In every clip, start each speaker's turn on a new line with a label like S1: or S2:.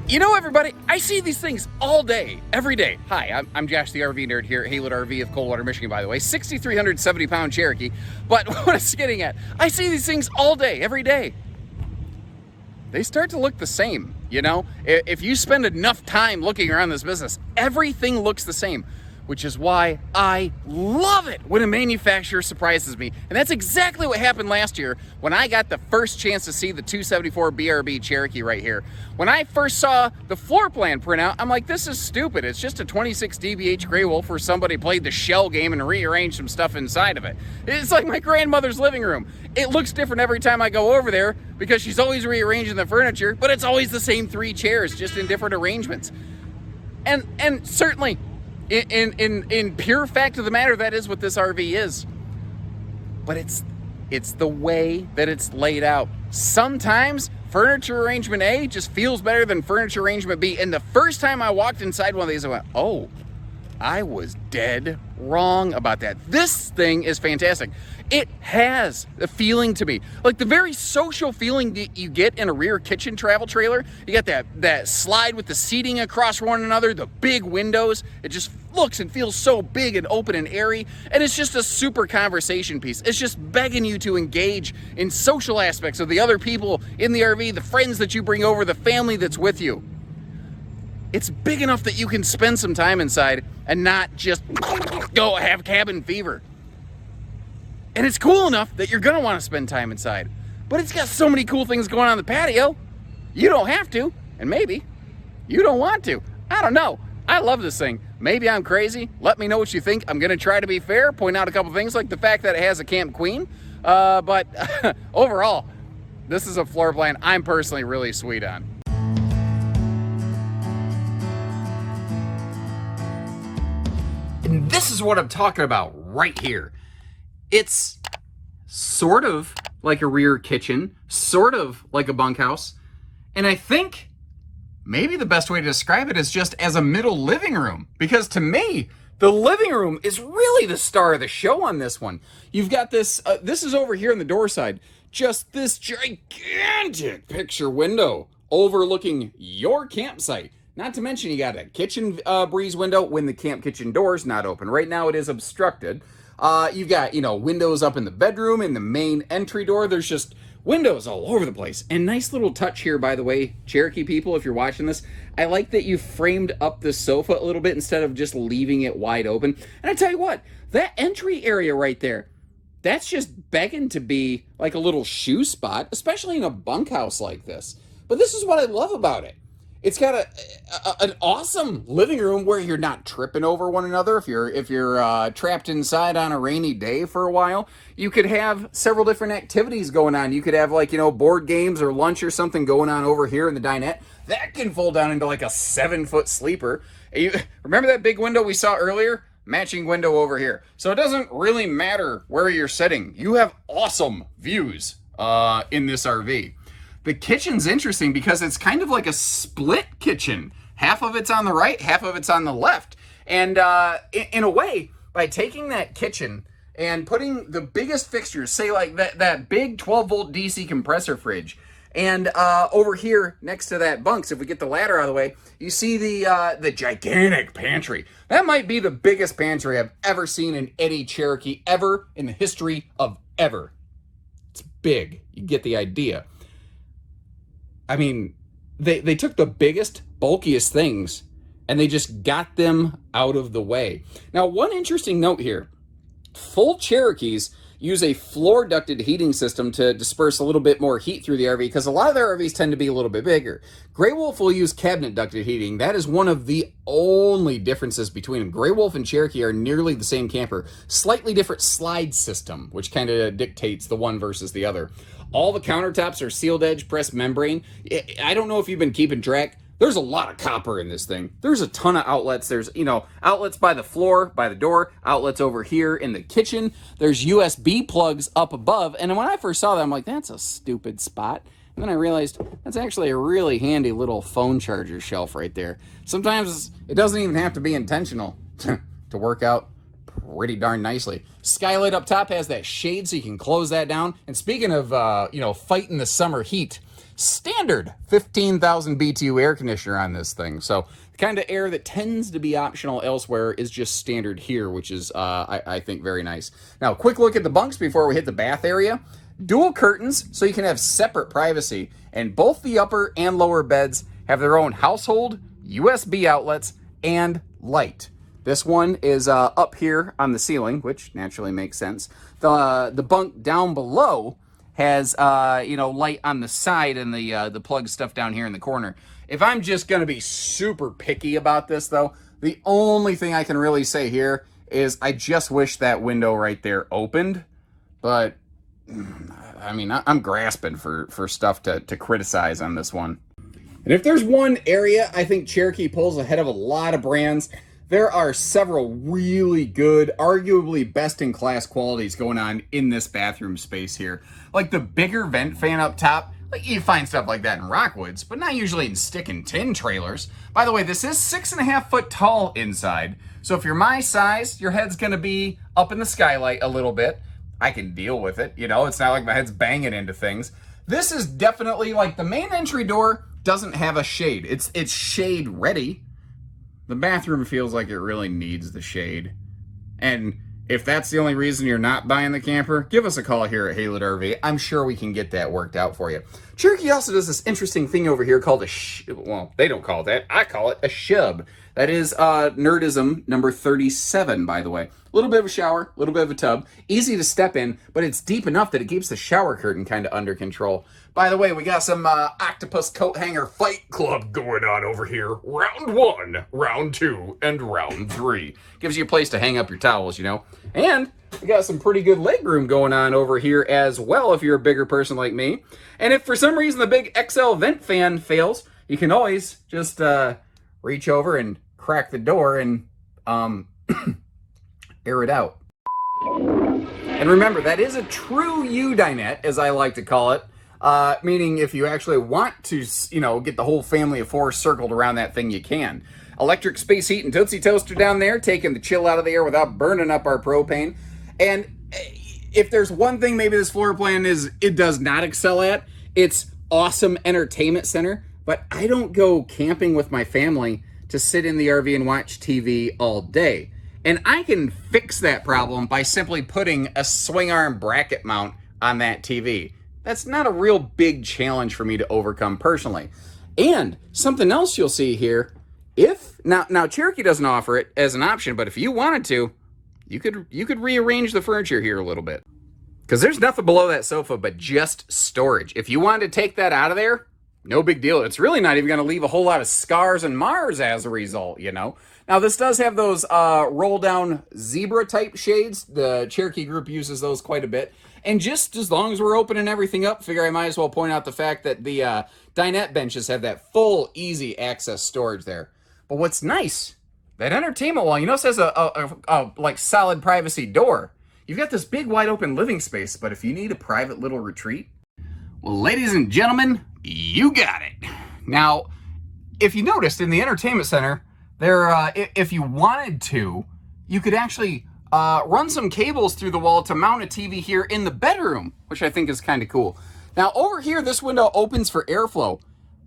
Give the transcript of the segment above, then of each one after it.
S1: You know, everybody, I see these things all day, every day. Hi, I'm Josh the RV nerd here at Haywood RV of Coldwater, Michigan, by the way. 6,370-pound Cherokee. But what I was getting at, I see these things all day, every day. They start to look the same, you know? If you spend enough time looking around this business, everything looks the same, which is why I love it when a manufacturer surprises me. And that's exactly what happened last year when I got the first chance to see the 274BRB Cherokee right here. When I first saw the floor plan printout, I'm like, this is stupid. It's just a 26 dBH Grey Wolf where somebody played the shell game and rearranged some stuff inside of it. It's like my grandmother's living room. It looks different every time I go over there because she's always rearranging the furniture, but it's always the same 3 chairs, just in different arrangements. And certainly, in pure fact of the matter, that is what this RV is. But it's the way that it's laid out. Sometimes furniture arrangement A just feels better than furniture arrangement B. And the first time I walked inside one of these, I went, oh, I was dead wrong about that. This thing is fantastic. It has a feeling to me, like the very social feeling that you get in a rear kitchen travel trailer. You got that slide with the seating across one another, the big windows. It just looks and feels so big and open and airy. And it's just a super conversation piece. It's just begging you to engage in social aspects of the other people in the RV, the friends that you bring over, the family that's with you. It's big enough that you can spend some time inside and not just go have cabin fever. And it's cool enough that you're going to want to spend time inside. But it's got so many cool things going on the patio. You don't have to, and maybe you don't want to. I don't know. I love this thing. Maybe I'm crazy. Let me know what you think. I'm going to try to be fair, point out a couple things like the fact that it has a Camp Queen. But overall, this is a floor plan I'm personally really sweet on. And this is what I'm talking about right here. It's sort of like a rear kitchen, sort of like a bunkhouse, and I think maybe the best way to describe it is just as a middle living room, because to me, the living room is really the star of the show on this one. You've got this, this is over here on the door side, just this gigantic picture window overlooking your campsite. Not to mention you got a kitchen breeze window when the camp kitchen door's not open. Right now it is obstructed. You've got, windows up in the bedroom, in the main entry door. There's just windows all over the place. And nice little touch here, by the way, Cherokee people, if you're watching this, I like that you framed up the sofa a little bit instead of just leaving it wide open. And I tell you what, that entry area right there, that's just begging to be like a little shoe spot, especially in a bunkhouse like this. But this is what I love about it. It's got an awesome living room where you're not tripping over one another. If you're trapped inside on a rainy day for a while, you could have several different activities going on. You could have board games or lunch or something going on over here in the dinette. That can fold down into like a 7-foot sleeper. Remember that big window we saw earlier? Matching window over here. So it doesn't really matter where you're sitting. You have awesome views in this RV. The kitchen's interesting because it's kind of like a split kitchen. Half of it's on the right, half of it's on the left. And in a way, by taking that kitchen and putting the biggest fixtures, say like that big 12-volt DC compressor fridge, and over here next to that bunks, if we get the ladder out of the way, you see the gigantic pantry. That might be the biggest pantry I've ever seen in any Cherokee ever in the history of ever. It's big. You get the idea. I mean, they took the biggest, bulkiest things and they just got them out of the way. Now, one interesting note here, full Cherokees use a floor ducted heating system to disperse a little bit more heat through the RV because a lot of their RVs tend to be a little bit bigger. Grey Wolf will use cabinet ducted heating. That is one of the only differences between them. Grey Wolf and Cherokee are nearly the same camper. Slightly different slide system, which kind of dictates the one versus the other. All the countertops are sealed edge pressed membrane. I don't know if you've been keeping track. There's a lot of copper in this thing. There's a ton of outlets. There's, outlets by the floor, by the door, outlets over here in the kitchen. There's USB plugs up above. And when I first saw that, I'm like, that's a stupid spot. And then I realized that's actually a really handy little phone charger shelf right there. Sometimes it doesn't even have to be intentional to work out pretty darn nicely. Skylight up top has that shade so you can close that down. And speaking of, fighting the summer heat, standard 15,000 BTU air conditioner on this thing. So the kind of air that tends to be optional elsewhere is just standard here, which is, I think, very nice. Now, quick look at the bunks before we hit the bath area. Dual curtains, so you can have separate privacy. And both the upper and lower beds have their own household, USB outlets, and light. This one is up here on the ceiling, which naturally makes sense. The bunk down below has light on the side and the plug stuff down here in the corner. If I'm just going to be super picky about this, though, the only thing I can really say here is I just wish that window right there opened. But, I mean, I'm grasping for stuff to criticize on this one. And if there's one area I think Cherokee pulls ahead of a lot of brands, there are several really good, arguably best-in-class qualities going on in this bathroom space here. Like the bigger vent fan up top. Like you find stuff like that in Rockwoods, but not usually in stick and tin trailers. By the way, this is 6.5 foot tall inside. So if you're my size, your head's gonna be up in the skylight a little bit. I can deal with it, you know, it's not like my head's banging into things. This is definitely like the main entry door doesn't have a shade. It's shade ready. The bathroom feels like it really needs the shade. And if that's the only reason you're not buying the camper, give us a call here at Haylett RV. I'm sure we can get that worked out for you. Cherokee also does this interesting thing over here called well, they don't call it that. I call it a shub. That is nerdism number 37, by the way. A little bit of a shower, a little bit of a tub. Easy to step in, but it's deep enough that it keeps the shower curtain kind of under control. By the way, we got some octopus coat hanger fight club going on over here. Round 1, round 2, and round 3. Gives you a place to hang up your towels, you know. And we got some pretty good leg room going on over here as well if you're a bigger person like me. And if for some reason the big XL vent fan fails, you can always just reach over and crack the door and air it out. And remember, that is a true U-dinette, as I like to call it. Meaning if you actually want to, get the whole family of 4 circled around that thing, you can. Electric space heat and Tootsie Toaster down there, taking the chill out of the air without burning up our propane. And if there's one thing maybe this floor plan it does not excel at, it's awesome entertainment center. But I don't go camping with my family to sit in the RV and watch TV all day. And I can fix that problem by simply putting a swing arm bracket mount on that TV. That's not a real big challenge for me to overcome personally. And something else you'll see here, now Cherokee doesn't offer it as an option, but if you wanted to, you could rearrange the furniture here a little bit. Because there's nothing below that sofa but just storage. If you wanted to take that out of there, no big deal. It's really not even going to leave a whole lot of scars and mars as a result, you know. Now, this does have those roll-down zebra-type shades. The Cherokee group uses those quite a bit. And just as long as we're opening everything up, figure I might as well point out the fact that the dinette benches have that full, easy access storage there. But what's nice, that entertainment wall, you notice has a like solid privacy door. You've got this big, wide-open living space, but if you need a private little retreat, well, ladies and gentlemen, you got it. Now, if you noticed in the entertainment center, there, if you wanted to, you could actually run some cables through the wall to mount a TV here in the bedroom, which I think is kind of cool. Now, over here, this window opens for airflow,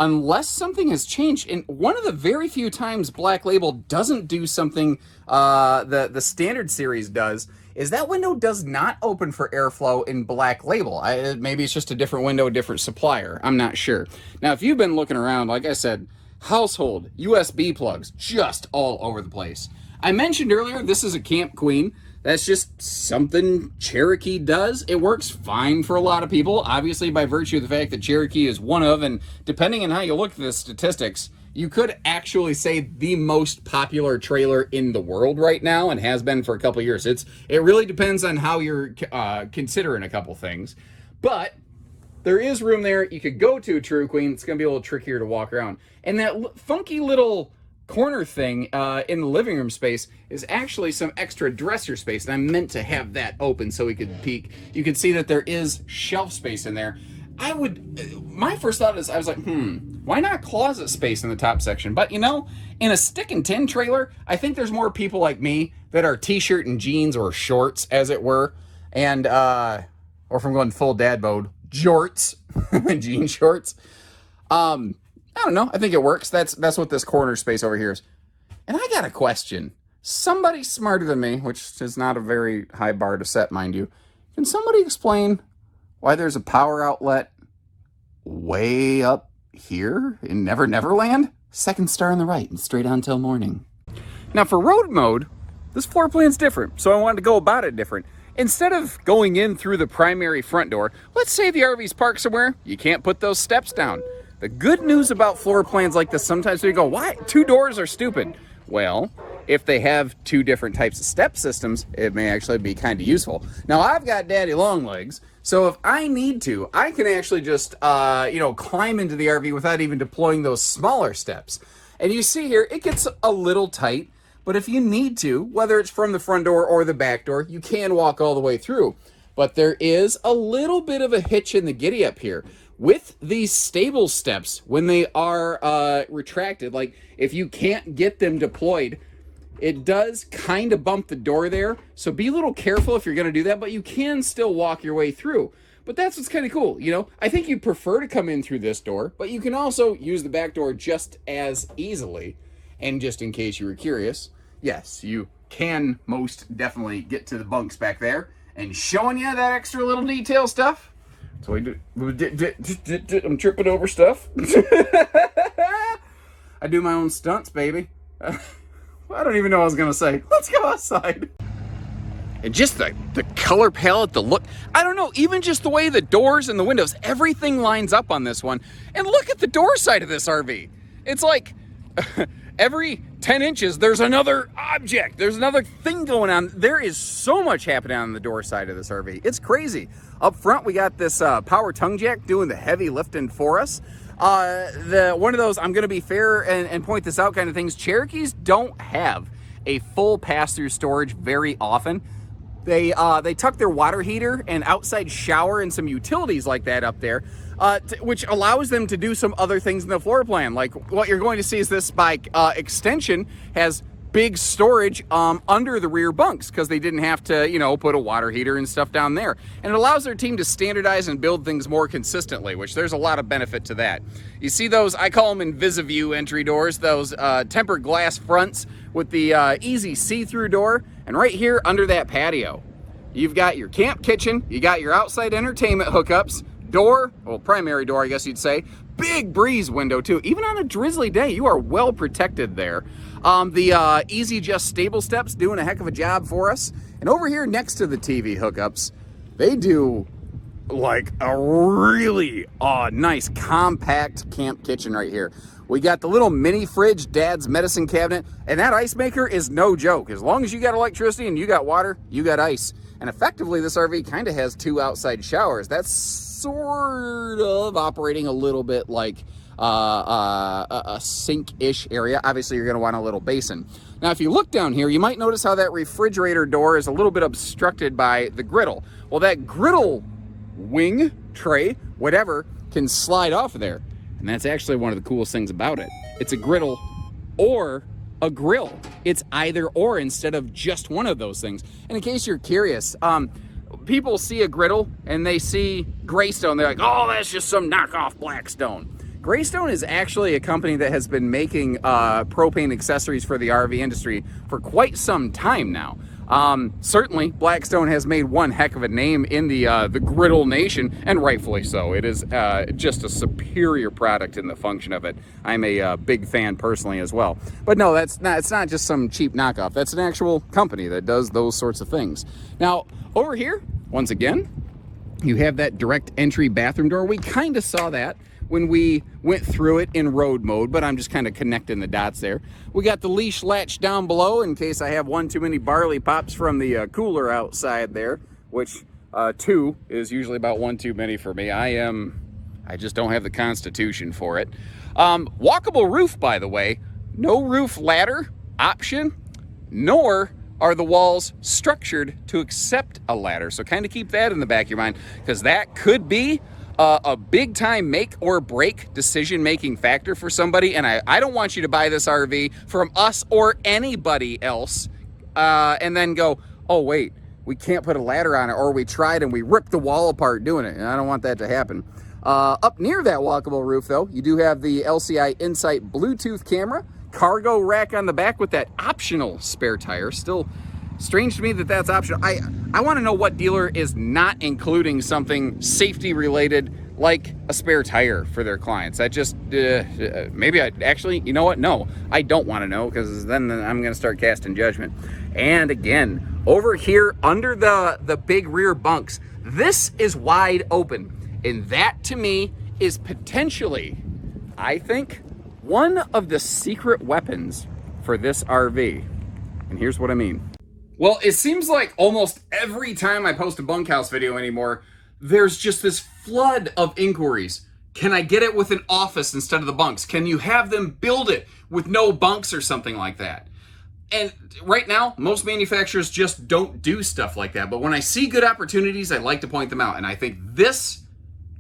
S1: unless something has changed. And one of the very few times Black Label doesn't do something the standard series does is that window does not open for airflow in Black Label. Maybe it's just a different window, a different supplier. I'm not sure. Now, if you've been looking around, like I said, household USB plugs just all over the place. I mentioned earlier, this is a Camp Queen. That's just something Cherokee does. It works fine for a lot of people, obviously by virtue of the fact that Cherokee is one of, and depending on how you look at the statistics, you could actually say the most popular trailer in the world right now, and has been for a couple of years. It really depends on how you're considering a couple things. But there is room there. You could go to a True Queen. It's going to be a little trickier to walk around. And that funky little corner thing in the living room space is actually some extra dresser space. And I meant to have that open so we could peek. You can see that there is shelf space in there. My first thought is, I was like, why not closet space in the top section? But, in a stick and tin trailer, I think there's more people like me that are t-shirt and jeans or shorts, as it were. And, or if I'm going full dad mode, jorts, jean shorts. I don't know. I think it works. That's what this corner space over here is. And I got a question. Somebody smarter than me, which is not a very high bar to set, mind you. Can somebody explain why there's a power outlet way up here in Never Never Land? Second star on the right and straight on till morning. Now for road mode, this floor plan's different, so I wanted to go about it different. Instead of going in through the primary front door, let's say the RV's parked somewhere, you can't put those steps down. The good news about floor plans like this, sometimes we go, why? 2 doors are stupid. Well, if they have 2 different types of step systems, it may actually be kind of useful. Now, I've got daddy long legs, so if I need to, I can actually just, climb into the RV without even deploying those smaller steps. And you see here, it gets a little tight, but if you need to, whether it's from the front door or the back door, you can walk all the way through. But there is a little bit of a hitch in the giddy up here. With these stable steps, when they are retracted, like if you can't get them deployed, it does kind of bump the door there. So be a little careful if you're going to do that, but you can still walk your way through. But that's what's kind of cool, you know? I think you'd prefer to come in through this door, but you can also use the back door just as easily. And just in case you were curious, yes, you can most definitely get to the bunks back there. And showing you that extra little detail stuff. So I'm tripping over stuff. I do my own stunts, baby. I don't even know what I was going to say. Let's go outside. And just the color palette, the look. I don't know, even just the way the doors and the windows, everything lines up on this one. And look at the door side of this RV. It's like every 10 inches, there's another object. There's another thing going on. There is so much happening on the door side of this RV. It's crazy. Up front, we got this power tongue jack doing the heavy lifting for us. One of those, I'm going to be fair and point this out kind of things, Cherokees don't have a full pass-through storage very often. They tuck their water heater and outside shower and some utilities like that up there, which allows them to do some other things in the floor plan. Like what you're going to see is this by extension has big storage under the rear bunks because they didn't have to, put a water heater and stuff down there. And it allows their team to standardize and build things more consistently, which there's a lot of benefit to that. You see those, I call them Invisaview entry doors, those tempered glass fronts with the easy see-through door. And right here under that patio, you've got your camp kitchen, you got your outside entertainment hookups, door, well, primary door, I guess you'd say, big breeze window too. Even on a drizzly day, you are well protected there. The easy just stable steps doing a heck of a job for us. And over here next to the TV hookups, they do like a really nice compact camp kitchen right here. We got the little mini fridge, dad's medicine cabinet, and that ice maker is no joke. As long as you got electricity and you got water, you got ice. And effectively, this RV kind of has 2 outside showers. That's sort of operating a little bit like a sink-ish area. Obviously, you're going to want a little basin. Now, if you look down here, you might notice how that refrigerator door is a little bit obstructed by the griddle. Well, that griddle wing, tray, whatever, can slide off of there. And that's actually one of the coolest things about it. It's a griddle or a grill. It's either or instead of just one of those things. And in case you're curious, people see a griddle and they see Greystone. They're like, oh, that's just some knockoff Blackstone. Greystone is actually a company that has been making propane accessories for the RV industry for quite some time now. Certainly, Blackstone has made one heck of a name in the griddle nation, and rightfully so. It is just a superior product in the function of it. I'm a big fan personally as well. But no, it's not just some cheap knockoff. That's an actual company that does those sorts of things. Now, over here, once again, you have that direct entry bathroom door. We kind of saw that when we went through it in road mode, but I'm just kind of connecting the dots there. We got the leash latch down below in case I have one too many barley pops from the cooler outside there, which 2 is usually about 1 too many for me. I just don't have the constitution for it. Walkable roof, by the way, no roof ladder option, nor are the walls structured to accept a ladder. So kind of keep that in the back of your mind, because that could be a big time make or break decision making factor for somebody. And I don't want you to buy this RV from us or anybody else and then go, oh wait, we can't put a ladder on it, or we tried and we ripped the wall apart doing it. And I don't want that to happen. Up near that walkable roof, though, you do have the LCI Insight Bluetooth camera, cargo rack on the back with that optional spare tire. Still strange to me that that's optional. I want to know what dealer is not including something safety related like a spare tire for their clients. I just, maybe I actually, you know what? No, I don't want to know, because then I'm going to start casting judgment. And again, over here under the big rear bunks, this is wide open. And that to me is potentially, I think, one of the secret weapons for this RV. And here's what I mean. Well, it seems like almost every time I post a bunkhouse video anymore, there's just this flood of inquiries. Can I get it with an office instead of the bunks? Can you have them build it with no bunks or something like that? And right now, most manufacturers just don't do stuff like that. But when I see good opportunities, I like to point them out. And I think this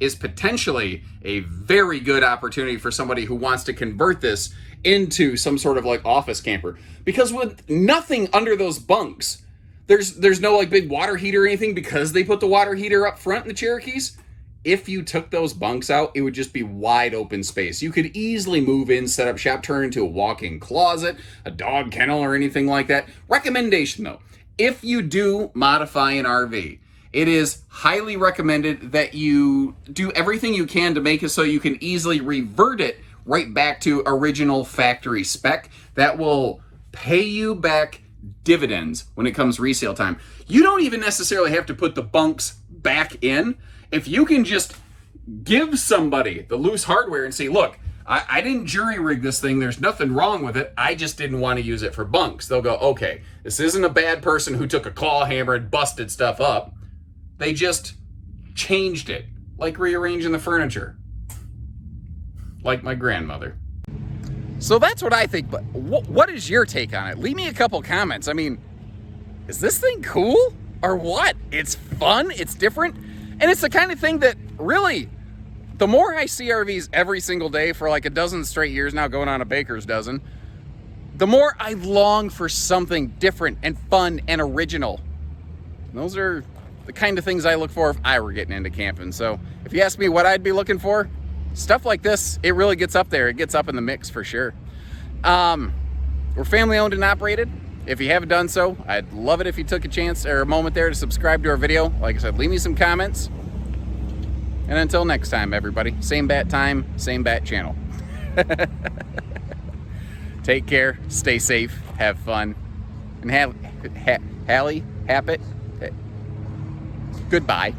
S1: is potentially a very good opportunity for somebody who wants to convert this into some sort of like office camper. Because with nothing under those bunks, there's no like big water heater or anything, because they put the water heater up front in the Cherokees. If you took those bunks out, it would just be wide open space. You could easily move in, set up shop, turn into a walk-in closet, a dog kennel, or anything like that. Recommendation though, if you do modify an RV, it is highly recommended that you do everything you can to make it so you can easily revert it right back to original factory spec. That will pay you back dividends when it comes resale time. You don't even necessarily have to put the bunks back in. If you can just give somebody the loose hardware and say, look, I didn't jury rig this thing, there's nothing wrong with it, I just didn't want to use it for bunks. They'll go, okay, this isn't a bad person who took a claw hammer and busted stuff up. They just changed it, like rearranging the furniture. Like my grandmother. So that's what I think, but what is your take on it? Leave me a couple comments. I mean, is this thing cool or what? It's fun, it's different, and it's the kind of thing that really, the more I see RVs every single day for like a dozen straight years now, going on a baker's dozen, the more I long for something different and fun and original. And those are the kind of things I look for if I were getting into camping. So if you ask me what I'd be looking for, stuff like this, it really gets up there. It gets up in the mix for sure. We're family owned and operated. If you haven't done so, I'd love it if you took a chance or a moment there to subscribe to our video. Like I said, leave me some comments. And until next time, everybody, same bat time, same bat channel. Take care, stay safe, have fun, and Hallie, Happet, goodbye.